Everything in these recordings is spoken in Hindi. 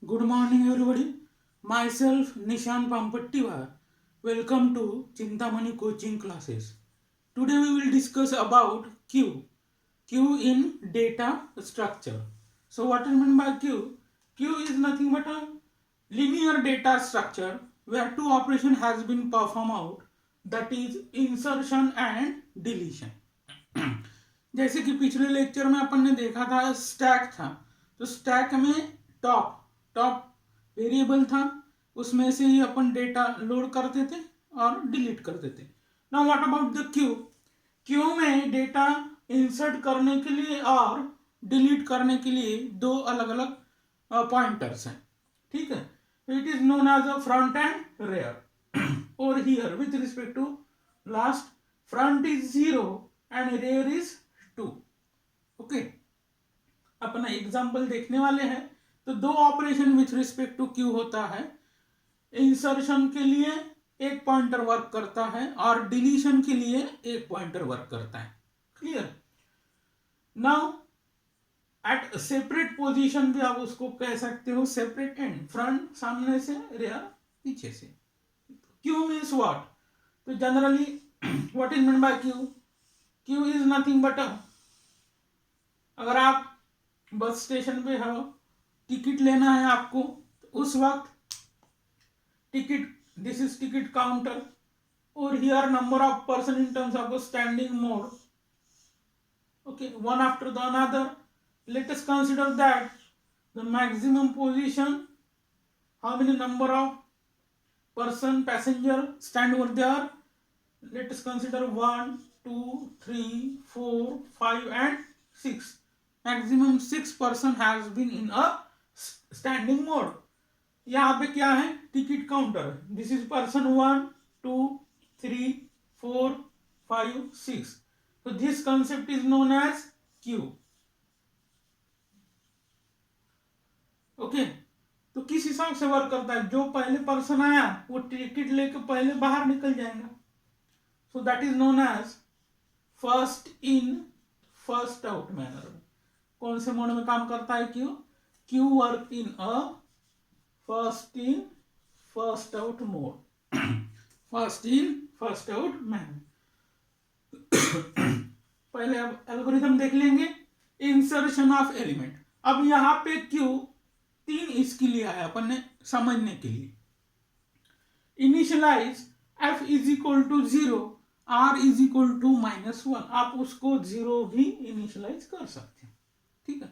Good morning, everybody. Myself, Nishan Pampattiwa. Welcome to Chintamani Coaching Classes. Today we will discuss about Q. Q in data structure. So what I mean by Q? Q is nothing but a linear data structure where two operation has been performed out, that is insertion and deletion. जैसे कि पिछले लेक्चर में अपन ने देखा था स्टैक था, तो स्टैक में टॉप टॉप वेरिएबल था, उसमें से ही अपन डेटा लोड करते थे और डिलीट करते थे. Now what about the Q? Q में डेटा इंसर्ट करने के लिए और डिलीट करने के लिए दो अलग अलग पॉइंटर्स हैं. ठीक है, it is known as a front end rear. और here with respect to last, front is 0 and rear is 2. Okay, अपना एग्जाम्पल देखने वाले हैं. तो दो operation with respect to queue होता है. इंसर्शन के लिए एक पॉइंटर वर्क करता है और डिलीशन के लिए एक पॉइंटर वर्क करता है. Clear? Now at separate position भी आप उसको कह सकते हो सेपरेट एंड. फ्रंट सामने से, रेयर पीछे से. Queue means what? तो generally what is mean by queue? Queue is nothing but अगर आप बस स्टेशन पे हो, टिकट लेना है आपको, तो उस वक्त ticket, this is ticket counter, और here number of person in terms of standing mode. Okay, one after the another. Let us consider that the maximum position, how many number of person passenger stand over there. Let us consider 1 2 3 4 5 and 6. Maximum 6 person has been in a standing mode. यहाँ पे क्या है? Ticket counter. This is person 1 2 3 4 5 6. So this concept is known as queue. Okay, तो किस हिसाब से वर्क करता है? जो पहले पर्सन आया वो टिकट लेके पहले बाहर निकल जाएगा. So that is known as first in first out manner. कौन से मोड में काम करता है queue? Queue work in a first in first out mode. First in first out manner. पहले अब एल्गोरिथम देख लेंगे. Insertion of element. अब यहां पे क्यू तीन इसके लिए आया अपन ने समझने के लिए. Initialize f is equal to 0, r is equal to -1. आप उसको 0 भी इनिशियलाइज कर सकते हैं. ठीक है,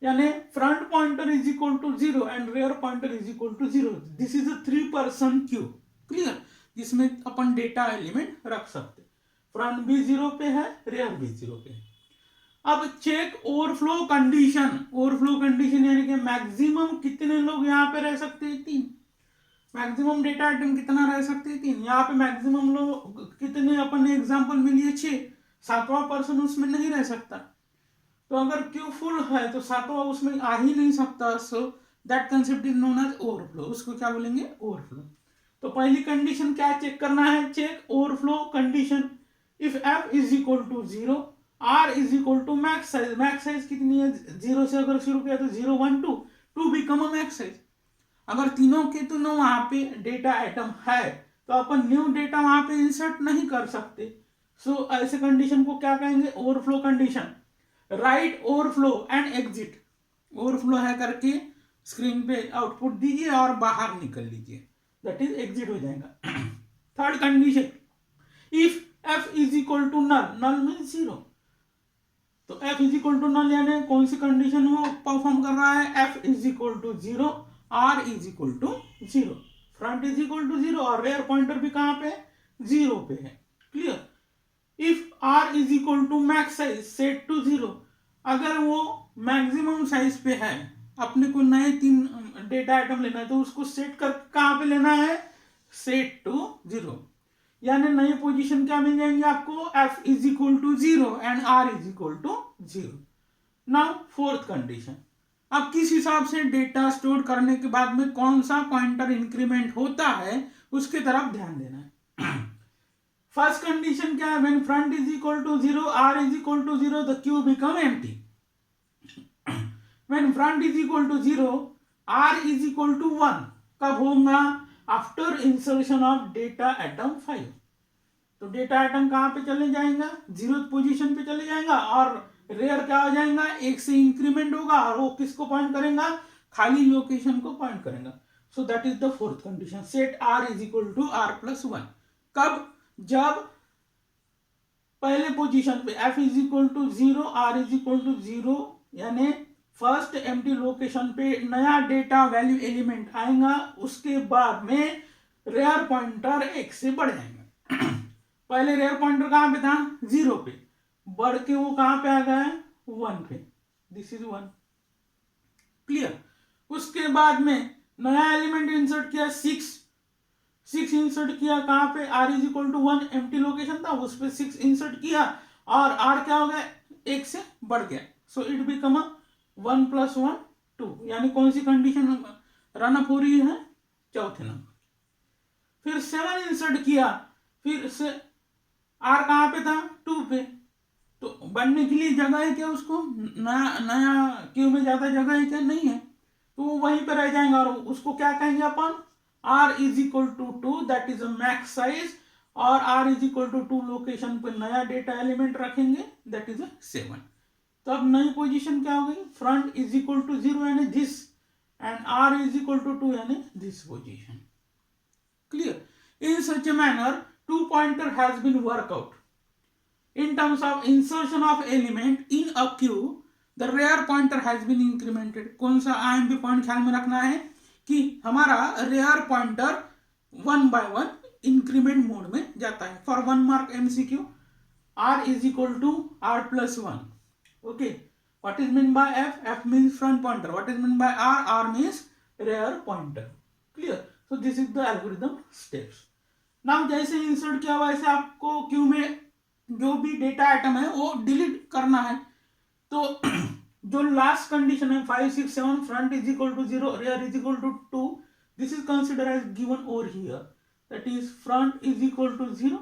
यानी front pointer is equal to 0 and rear pointer is equal to 0. This is a 3 person queue. Clear? जिसमें अपन डेटा एलिमेंट रख सकते. फ्रंट भी 0 पे है, रेयर भी 0 पे है. अब check overflow condition. Overflow condition यानी कि मैक्सिमम कितने लोग यहाँ पे रह सकते हैं? 3. मैक्सिमम डेटा आइटम कितना रह सकते हैं? 3. यहाँ पे मैक्सिमम लोग कितने अपन ने एग्जांपल में लिए? 6. सातवां पर्सन उसमें नहीं रह सकता. तो अगर क्यू फुल है तो सातवां उसमें आ ही नहीं सकता. So that concept is known as overflow. उसको क्या बोलेंगे? ओवरफ्लो. तो पहली कंडीशन क्या चेक करना है? Check overflow condition. If f is equal to 0, r is equal to max size. Max size कितनी है? 0 से अगर शुरू किया तो 0 1 2 2 बिकम अ मैक्स साइज. अगर तीनों के तीनों वहां पे डेटा आइटम है तो अपन न्यू डेटा वहां पे इंसर्ट नहीं कर सकते. सो ऐसे कंडीशन को क्या कहेंगे? Overflow condition. Right overflow and exit. Overflow है करके स्क्रीन पे आउटपुट दीजिए और बाहर निकल लीजिए, दैट इज एग्जिट हो जाएगा. Third condition, if f is equal to null. Null mean 0. तो f is equal to null यानी कौन सी कंडीशन वो परफॉर्म कर रहा है? f is equal to 0, r is equal to 0. Front is equal to 0 और रेयर पॉइंटर भी कहां पे? 0 पे है. Clear? If r is equal to max size set to 0. अगर वो मैक्सिमम साइज पे है, अपने को नए 3 डेटा आइटम लेना है तो उसको सेट कर कहां पे लेना है? Set to 0. यानी नई पोजीशन क्या मिल जाएंगे आपको? f is equal to 0 and r is equal to 0. Now fourth condition. अब किस हिसाब से डेटा स्टोर करने के बाद में कौन सा पॉइंटर इंक्रीमेंट होता है उसके तरफ ध्यान देना है. फर्स्ट कंडीशन क्या है? When front is equal to 0, r is equal to 0, the queue become empty. When front is equal to 0, r is equal to 1 कब होगा? After insertion of data item 5। तो डेटा आइटम कहाँ पे चले जाएगा? 0th पोजीशन पे चले जाएगा और रेयर क्या हो जाएगा? 1 से इंक्रीमेंट होगा और वो किसको पॉइंट करेगा? खाली लोकेशन को पॉइंट करेगा। So that is the fourth condition, set r is equal to r plus 1। कब? जब पहले पोजीशन पे f is equal to 0, r is equal to 0, यानी फर्स्ट एम्प्टी लोकेशन पे नया डेटा वैल्यू एलिमेंट आएगा, उसके बाद में रेयर पॉइंटर 1 से बढ़ जाएगा। पहले रेयर पॉइंटर कहां पे था? 0 पे, बढ़ के वो कहां पे आ गया है? 1 पे। This is 1, clear. उसके बाद में नया एलिमेंट इंसर्ट किया 6 इंसर्ट किया कहां पे? r is equal to 1 empty location था, उस पर 6 इंसर्ट किया और r क्या हो गया? 1 से बढ़ गया। सो इट बिकम 1 प्लस 1 2, यानी कौन सी कंडीशन रन अप हो रही है? चौथे नंबर। फिर 7 इंसर्ट किया, फिर से r कहां पे था? 2 पे। तो बढ़ने के लिए जगह है क्या? उसको नया क्यू में ज्यादा जगह है क्या? नहीं है, तो वो वहीं पर रह जाएंगे और उसको क्या कहेंगे अपन? r is equal to 2, that is a max size, और r is equal to 2 location पर नया डेटा एलिमेंट रखेंगे, दैट इज 7। तो अब नई पोजीशन क्या हो गई? फ्रंट इज इक्वल टू 0 यानी this, and r is equal to 2 यानी this position, clear. In such a manner 2 pointer has been worked out. In terms of insertion of element in a queue, the rear pointer has been incremented. कौन सा IMP पॉइंट ख्याल में रखना है कि हमारा rear pointer 1 by 1 increment mode में जाता है। For 1 mark MCQ, r is equal to r plus 1. Okay, what is meant by f? F means front pointer. What is meant by r? R means rear pointer. Clear? So this is the algorithm steps. Now जैसे इंसर्ट किया वैसे आपको क्यू में जो भी डेटा आइटम है वो डिलीट करना है। तो जो लास्ट कंडीशन है 5 6 7, front is equal to 0, rear is equal to 2, this is consider as given over here, that is front is equal to 0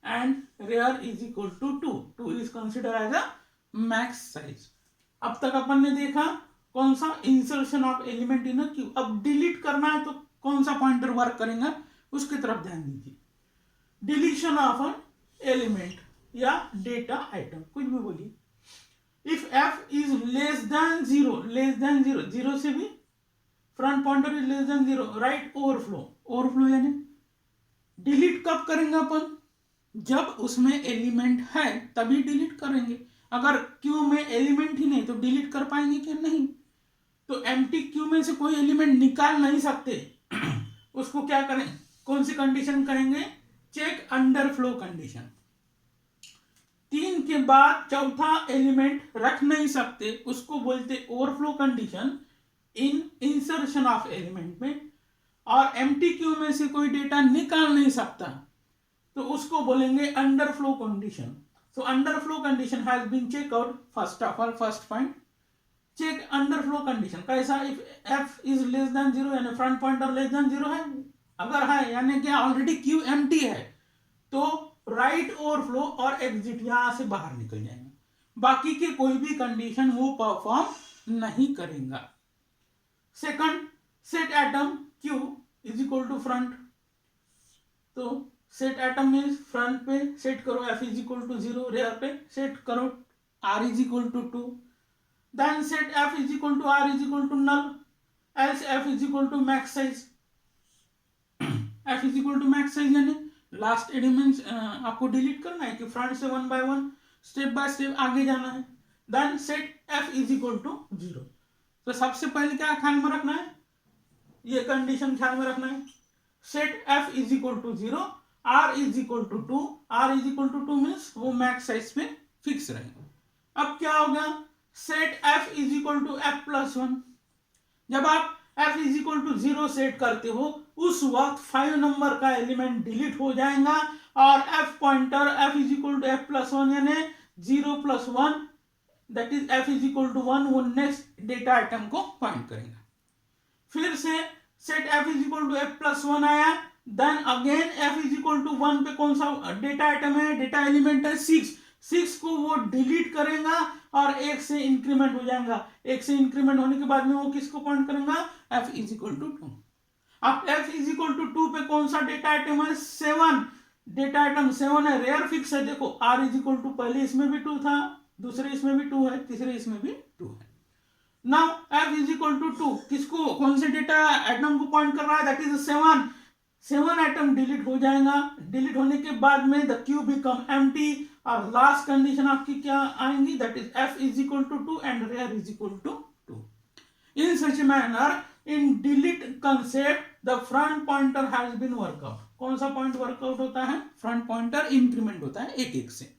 and rear is equal to 2, 2 is consider as a max size. अब तक अपन ने देखा कौन सा? Insertion of element in a queue. अब डिलीट करना है तो कौन सा पॉइंटर वर्क करेगा उसकी तरफ ध्यान दीजिए। डिलीशन ऑफ एन एलिमेंट या डेटा आइटम, कुछ भी बोलिए। If f is less than 0, less than 0, 0 से भी front pointer is less than 0, right overflow यानी डिलीट कब करेंगे अपन? जब उसमें एलिमेंट है तभी डिलीट करेंगे। अगर क्यू में एलिमेंट ही नहीं तो डिलीट कर पाएंगे क्या? नहीं। तो एम्प्टी क्यू में से कोई एलिमेंट निकाल नहीं सकते। उसको क्या करें? कौन सी कंडीशन कहेंगे? Check underflow condition. 3 के बाद चौथा एलिमेंट रख नहीं सकते, उसको बोलते overflow condition in insertion of element में। और एम्प्टी क्यू में से कोई डेटा निकाल नहीं सकता तो उसको बोलेंगे underflow condition. So underflow condition has been check out. First of all, first point, check underflow condition कैसा? If f is less than 0 यानी फ्रंट पॉइंटर लेस देन 0 है, अगर है यानी कि ऑलरेडी क्यू एम्प्टी है तो राइट ओवरफ्लो और एग्जिट यहां से बाहर निकल जाएंगे, बाकी के कोई भी कंडीशन वो परफॉर्म नहीं करेगा। Second, set item q is equal to front. तो सेट एटम मीन्स फ्रंट पे सेट करो f is equal to 0, rear पे सेट करो r is equal to 2, then set f is equal to r is equal to null, else f is equal to max size. f is equal to max size यानी लास्ट एलिमेंट आपको डिलीट करना है कि फ्रंट से 1 by 1 स्टेप बाय स्टेप आगे जाना है। then set f is equal to 0। तो सबसे पहले क्या ख्याल में रखना है? ये कंडीशन ख्याल में रखना है। set f is equal to 0, r is equal to 2, r is equal to 2 means वो मैक्स साइज पे फिक्स रहेगा। अब क्या होगा? Set f is equal to f plus 1। जब आप f is equal to 0 set करते हो उस वक्त 5 नंबर का एलिमेंट डिलीट हो जाएगा और f pointer f is equal to f plus 1 यानी 0 plus 1, that is f is equal to 1, वो नेक्स्ट डेटा आइटम को पॉइंट करेगा। फिर से set f is equal to f plus 1 आया, then again f is equal to 1 पे कौन सा डेटा आइटम है? डेटा एलिमेंट है 6, 6 को वो डिलीट करेगा और 1 से इंक्रीमेंट हो जाएगा। 1 से इंक्रीमेंट होने के बाद में वो किसको पॉइंट करेगा, f इज इक्वल टू 2। अब f इज इक्वल टू 2 पे कौन सा डेटा आइटम है, 7। डेटा आइटम 7 है, रेयर फिक्स है। देखो r इज इक्वल टू, पहले इसमें भी 2 था, दूसरे इसमें भी 2 है, तीसरे इसमें भी 2 है। Now f is equal to 2 किसको, कौन से डेटा आइटम को पॉइंट कर रहा है, दैट इज 7। 7 आइटम डिलीट हो जाएगा। डिलीट होने के बाद में द क्यू बिकम एम्प्टी और लास्ट कंडीशन आपकी क्या आएंगी, that is f is equal to 2 and rear is equal to 2। In such manner in delete concept the front pointer has been workout. कौन सा पॉइंट वर्कआउट होता है, फ्रंट पॉइंटर इंक्रीमेंट होता है एक एक से।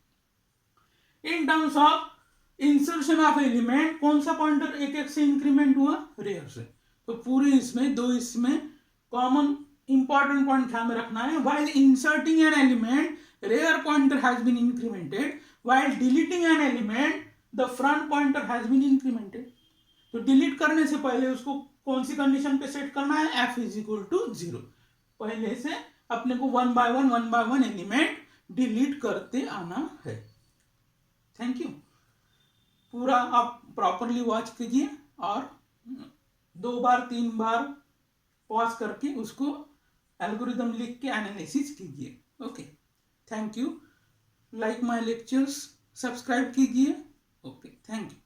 इन terms of insertion of element कौन सा पॉइंटर एक एक से इंक्रीमेंट हुआ, रेयर से। तो पूरे इसमें दो इसमें कॉमन इंपॉर्टेंट पॉइंट ध्यान में रखना है। While inserting an element rear pointer has been incremented, while deleting an element the front pointer has been incremented. तो डिलीट करने से पहले उसको कौन सी कंडीशन पे सेट करना है, f इज इक्वल टू 0। पहले से अपने को 1 बाय 1 एलिमेंट डिलीट करते आना है। Thank you. पूरा आप प्रॉपरली वॉच कीजिए और 2 बार 3 बार पॉज करके उसको एल्गोरिदम लिख के एनालिसिस कीजिए। Okay, thank you. Like my lectures, subscribe कीजिए। Okay, thank you.